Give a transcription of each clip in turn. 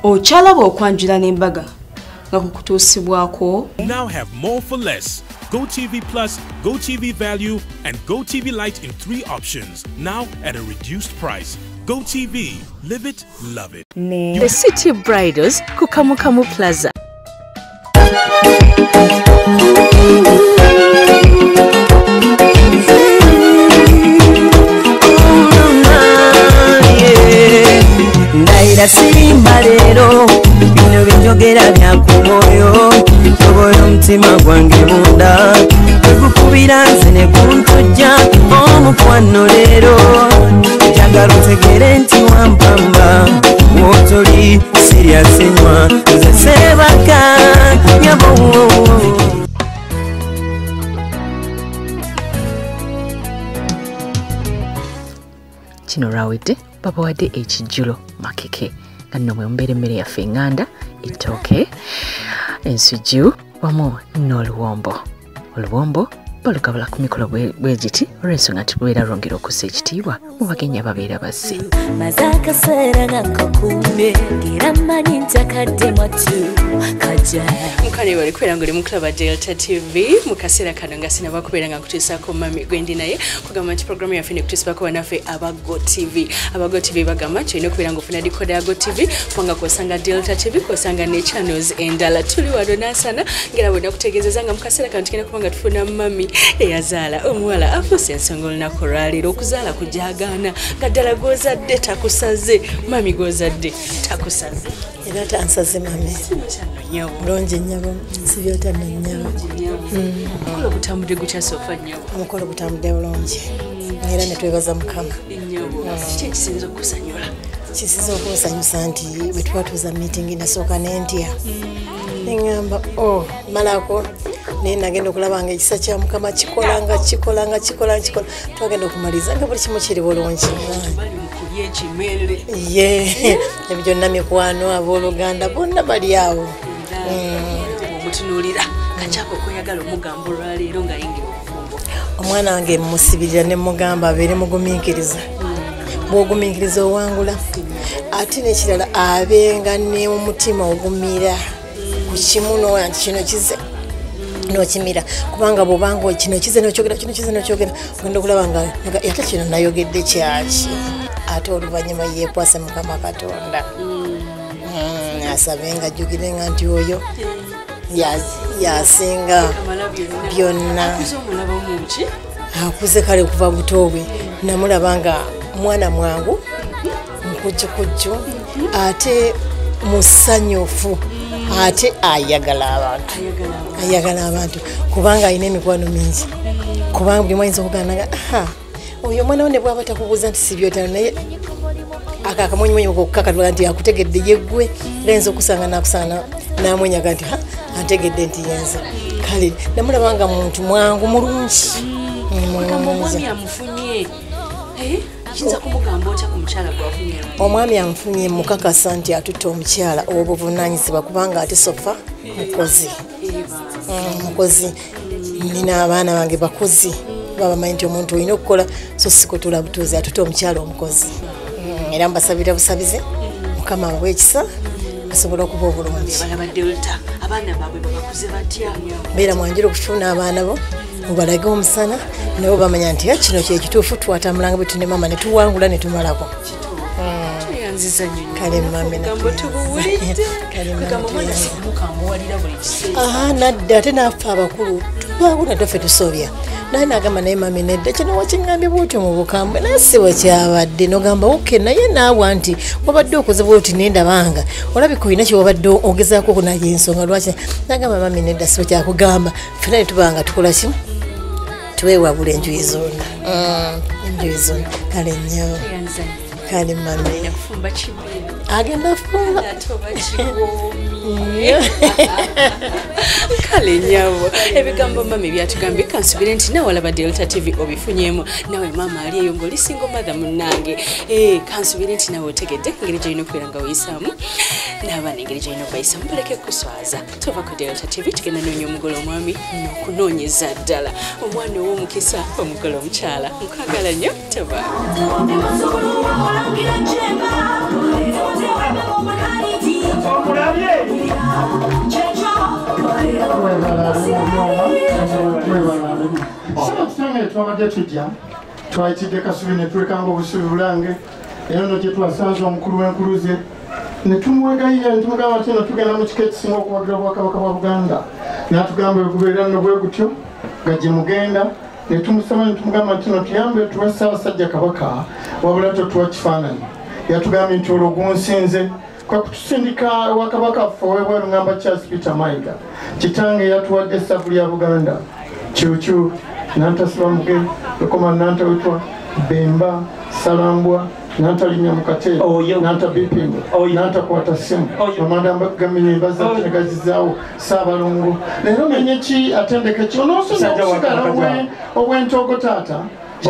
Ochalaba okwanjula n'embaga nga kukutuusibwako. Now have more for less. GoTV Plus, GoTV Value, and GoTV Lite in 3 options. Now at a reduced price. GoTV. Live it, love it. The City Bridals Kukamukamu Plaza. Ndaira simba lero bino binjogera bya kumoyo toboyo mtima gwange bunda ekukubira nze ne kuntujja omukwano lero njagala otegere nti wampamba wotoli serious nywa nze sebaka nyabo. Kino rawedde papa wadde ekijjulo makeke nga nno mwe mbeera emmere yaffe eŋŋanda ettooke ensujju wamu n'oluwombo. Oluwombo balugabula ku mikolo bwe giti olw'ensonga nti lubeera lwongera okussa ekitiibwa mu bagenyi ababeera basse. maze akaseera ng'akakumye ng'era mmanyi ntakadde mwatu kajja mukane bali kubeera ng'oli mu kulaba Delta TV mu kaseera kano nga sinaba kubeera nga nkutuusaako mami gwe ndi naye kugamba nti programu yaffe ne kutuusibako bannaffe aba GoTV. Aba GoTV bagamba nti olina okubeera ng'ofuna dikoda ya GoTV kubanga kwosanga Delta TV kwosanga ne channels endala. Tuli wano nansana ngera bwena kutegeezeza nga mu kaseera kano tugenda kuba nga tufuna mami eyazaala omuwala afuuse ensonga olunaku olwaleero okuzaala kujagaana nga ddala gw'ozadde takusaze. Mami gw'ozadde takusaze era tansaze mami bulungi nnyabo sibyota nnyabo. Omukolo gutambudde gutya sofa nnyabo? Omukolo gutambudde bulungi era ne twebaza Mukama. Kiki ekisinza okusanyula? Kisinza okunsanyusa nti bwe twatuuza meeting nasooka n'entya neŋŋamba malako naye nagenda okulaba nga ekisa kya Mukama kikolanga twagenda okumaliza nga buli kimu kiri bulungi. ye ebyo byonna mikwano abooluganda bonna bali awo. Omutunuulira kakyako kweyagala omugamba olwaleero nga yingira obufumbo. Omwana wange musibirira ne mugamba abeere mugumiikiriza. Bw'ogumiikiriza owangula ate n'ekirala abenga ne omutima ogumira ku kimu n'owa nti kino kize n'okimira kubanga bw'obanga kino kize n'okyogera ogenda okulaba nga ate kino nayogedde kyaki ate oluvannyuma yeekwase Mukama Katonda asabe nga ajjukire nga nti oyo yasinga byonna. Akuze kale okuva buto bwe namulaba nga mwana mwangu mukujjukujju ate musanyufu ate ayagala abantu kubanga alina emikwano mingi kubanga buli mwayinza okugananga oyo omwana we ne bw'aba takubuuza nti sibyotano naye akakamwenyumwenyu okukakatula nti akutegedde yeggwe ayinza okusanga nakusanga namwenyaga nti antegedde nti yenze kale namulaba nga muntu mwangu mulungi. Omwami amufunye mukakasa nti atutte omukyala obuvunaanyizibwa kubanga ate sofa mukozi nina abaana bange bakozi babamanyi nti omuntu olina okukola so sikutula butuuzi atutte omukyala omukozi. Era mbasabira busabize Mukama abawe ekisa basobola okuba obulungi. Beera mwanjira okufuna abaana bo mubalage omusana nabo bamanya nti kino kyekituufu twatambulanga bwe tune mama ne tuwangula ne tumalako. Kale mami nadda ate naffe abakulu tubawuna toffe tusobya naye nagamba naye mami nedda kino wakiŋŋambye bwotyo mu bukambwe naye si bwekyabadde nogamba oke naye naawa nti wabadde okoze bwoti nendabanga olabika olina kyewabadde ogezaako okunaye ensonga lwaki nagamba mami nedda si bwekyakugamba ffena ne tubanga tukola ki tweewabula enjuyi zonna kale nnyo kale mami agenda fumba kale nyabo ebigambo mami byatugambye kansubire nti nawe olaba Delta TV obifunyemu nawe mama ali eyo ng'oli single mother munnange kansubire nti nawe otegedde engeri gy'olina okubeera nga weeyisaamu n'abaana engeri gy'olina okubayisaamu baleke kuswaza tova ku Delta TV tugenda noonya omugole omwami n'okunoonyeza ddala omwana ow'omukisa omugole omukyala nkwagala nnyo tova Thank you. twabadde tujja twayitidde Kasubi ne tulekanga obusubi bulange era no gye twasanze omukulu w'enkuluze ne tumuwegayira ne tumugamba nti no tugenda mu kika ekisinga okuwagira Obwakabaka bwa Buganda n'atugamba ekubeera nno bwe gutyo nga gye mugenda ne tumusaba ne tumugamba nti no tuyambe tuwa Ssaabasajja Kabaka wabula totuwa kifaananyi yatugambye nti olwo gunsinze kwa kutusindika Wakabaka ffe ow'ebweru ngamba Charles Peter Mayiga kitange yatuwadde essavu lya Buganda Kyukyu Nantasiba Muge Lukoma Nantawitwa Bemba Salambwa Nantalinnya Mukate Nanta Bipingo Nantakwata Ssimu Amanda Gamenyi Mbaza Negazizaawo Saabalongo leero menye ki atendeke ki onoosoma okusigala obw'entoogo taata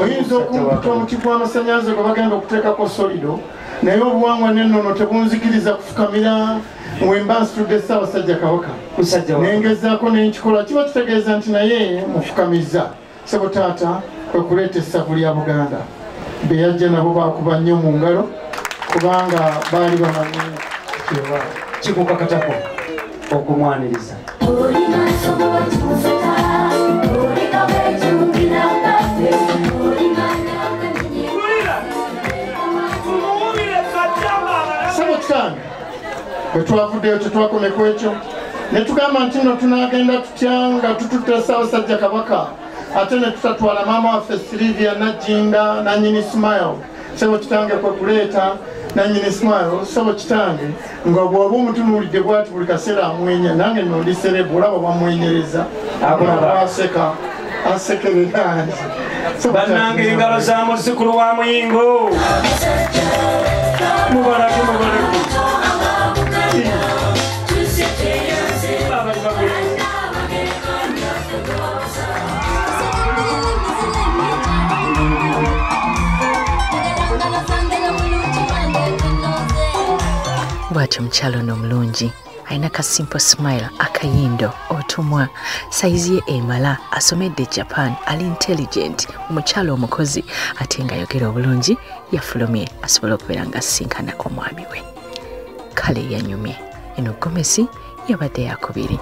oyinza okumputa omuti gw'amasannyalaze gwe bagenda okuteekako solido naye obuwangwa n'ennono tebunzikiriza kufukamira wemba nsitudde Ssaabasajja Kabaka nengezaako nenkikola kiba kitegeeza nti naye mufukamiza sebo taata kwe kuleeta essavu lya Buganda be yajja nabo baakuba nnyo mu ngalo kubanga baali bamanyi kyeba kikukakatako okumwaniriza sebo kitange bwe twavuddeyo tetwakomeko ekyo ne tugamba nti no tunaagenda tutya nga tututte Ssaabasajja Kabaka ate ne tutatwala maama waffe Silivia Najjinda nannyini Smile sebo kitange kwe kuleeta nannyini Smile sebo kitange nga bw'oba omutunuulidde bw'ati buli kaseera amwenya nange nno ndi serebu olaba bamwenyereza aseka asekerera bannange engalo za muzzukulu wa Muyingo mubalake bw'atyo mukyalo ono omulungi alina ka simple smile akayindo otumwa saizi ye emala asomedde Japan ali intelligent omukyalo omukozi ate nga ayogera obulungi yafulumye asobola okubeera nga asinkana omwami we kale yanyumye eno Gomesi yabadde yakubiri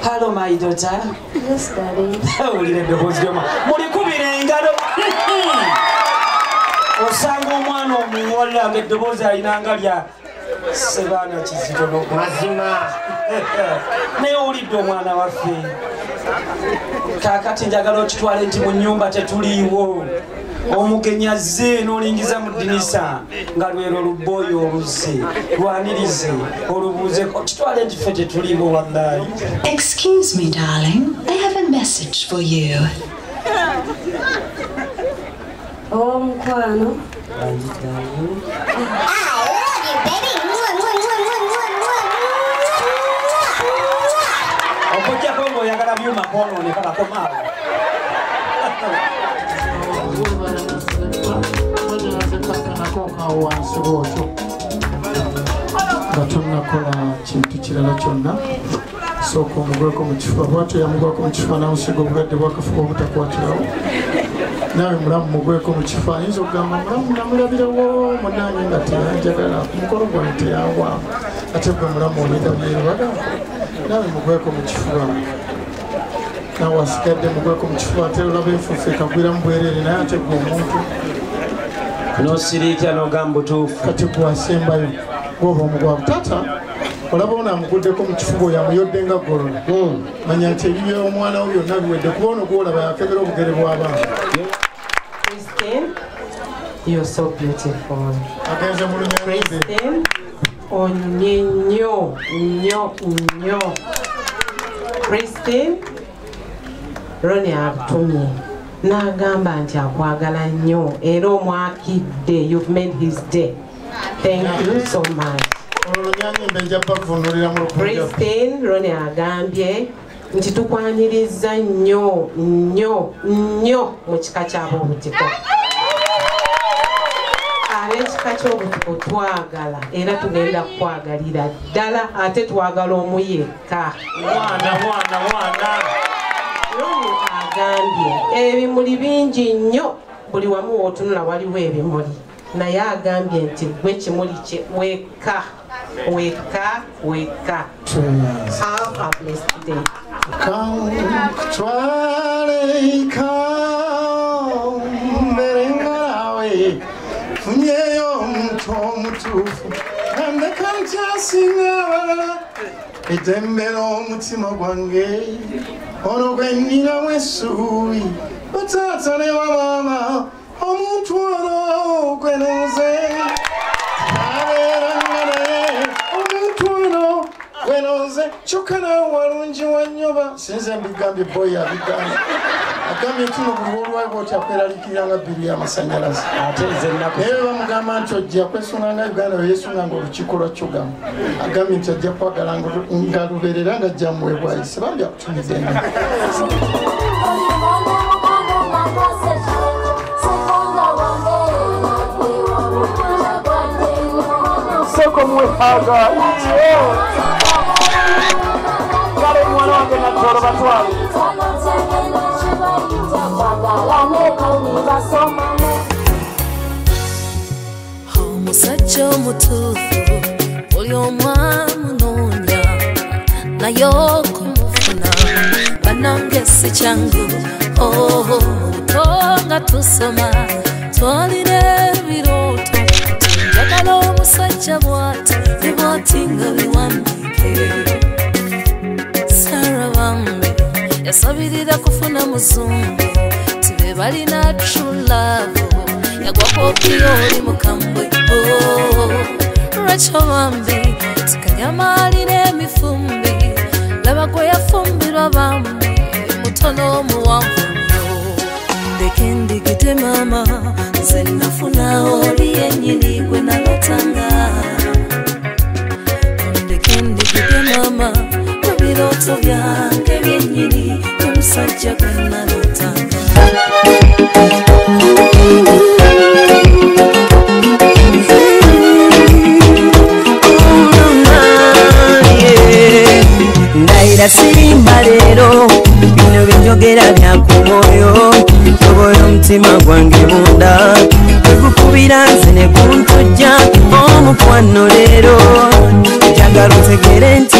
Hello, my daughter. Yes, Daddy. Mulikubira engalo. Osanga omwana omuwala ng'eddoboozi alinanga lya Sebaana Kizito mazima. Naye owulidde omwana waffe. Kaakati njagala okitwale nti mu nnyumba tetuliiwo. omukenya zze n'olingiza mu ddinisa nga lwero oluboyo oluze lwanirize olubuuze kitwale nti ffe tetulimu wallahi. Excuse me, darling. I have a message for you. Oh, mukwano. okujjako ng'oyagala byuma kwonooneka bakomaawo. wansi bwotyo nga tonnakola kintu kirala kyonna sooka omugweko mu kifuba bwatyo yamugwako mu kifuba nawusiga obulwadde bwakafuba obutakwatirawo nawe mulamu mugweko mu kifuba ayinza okugamba mulamu namulabirawo munange nga teyanjagala omukolo gwange teyangwamu ate gwe mulamu olidabyebaga nawe mugweko mu kifuba nawe wasigadde mugweko mu kifuba ate olaba enfuufu ekagwiramu bwereere naye ate gwe omuntu nosiriikya nogamba butuufu kati gwasembayo gwoba omugwavu tata olaba onaamuguddeko mu kifuba oyo amuyodde nga ggololo manya nti ebibya omwana wo byonna biwedde kuba ono gwolaba yakebera obugere bw'abaana. Christine, you're so beautiful. agenze mu lunyamize onye nnyo nnyo. Christine, Ronnie akutumye n'agamba nti akwagala nnyo era omwakidde. You've made his day. Thank you so much. Christine, Ronnie agambye nti tukwaniriza nnyo mu kika ky'ab'obutiko. Ab'ekika ky'obutiko twagala era tugenda kukwagalira ddala ate twagala omu yekka. mwana Ronnie agambye ebimuli bingi nnyo buli wamu w'otunula waliwo ebimuli naye agambye nti gwe kimuli kye wekka. Have a blessed day. Funyeyo omuntu omutuufu andeka nkyasingabala etembera omutima gwange ono gwe nninamu essuubi bataata ne bamaama omuntu ono gwe nze abeeranga naye omuntu ono gwe nze kyokka nawe walungi wannyoba sinze mbigambye boyi abigambye agambye nti no buli olwayi bwoti akweraliikirira nga bbiri y'amasanyalaze naye bamugamba nti ojja kwesunga nga uganda weyesunga nga olukiiko lwa kyogamo agambye nti ajja kwagala nga lubeerera nga ajja muwebwayise bambi akutumidde nga soko mwehaga kale mwana wange natoro batwale omusajja omutuufu buli omu amunoonya naye okumufuna bannange si kyangu obuto nga tusoma twalina ebirooto njagala omusajja bw'ati ne bw'ati nga biwambike Sarah Bambi yasabirira kufuna muzungu tibe balina true love yagwa kopiyo oli mukambwe Rachel Bambi tikanyama alina emifumbi laba gwe yafumbirwa Bambi mutono omuwanvu ndeke ndigite mama nze nafuna oli yennyini gwe nalotanga ndeke ndigite mama ebirooto byange byennyini omusajja gwe nalotanga ndayira sirimba leero bino binjogera byakumwoyo tobola omutima gwange munda ekukubira nze ne kuntujja omukwano leero njagala otegere nti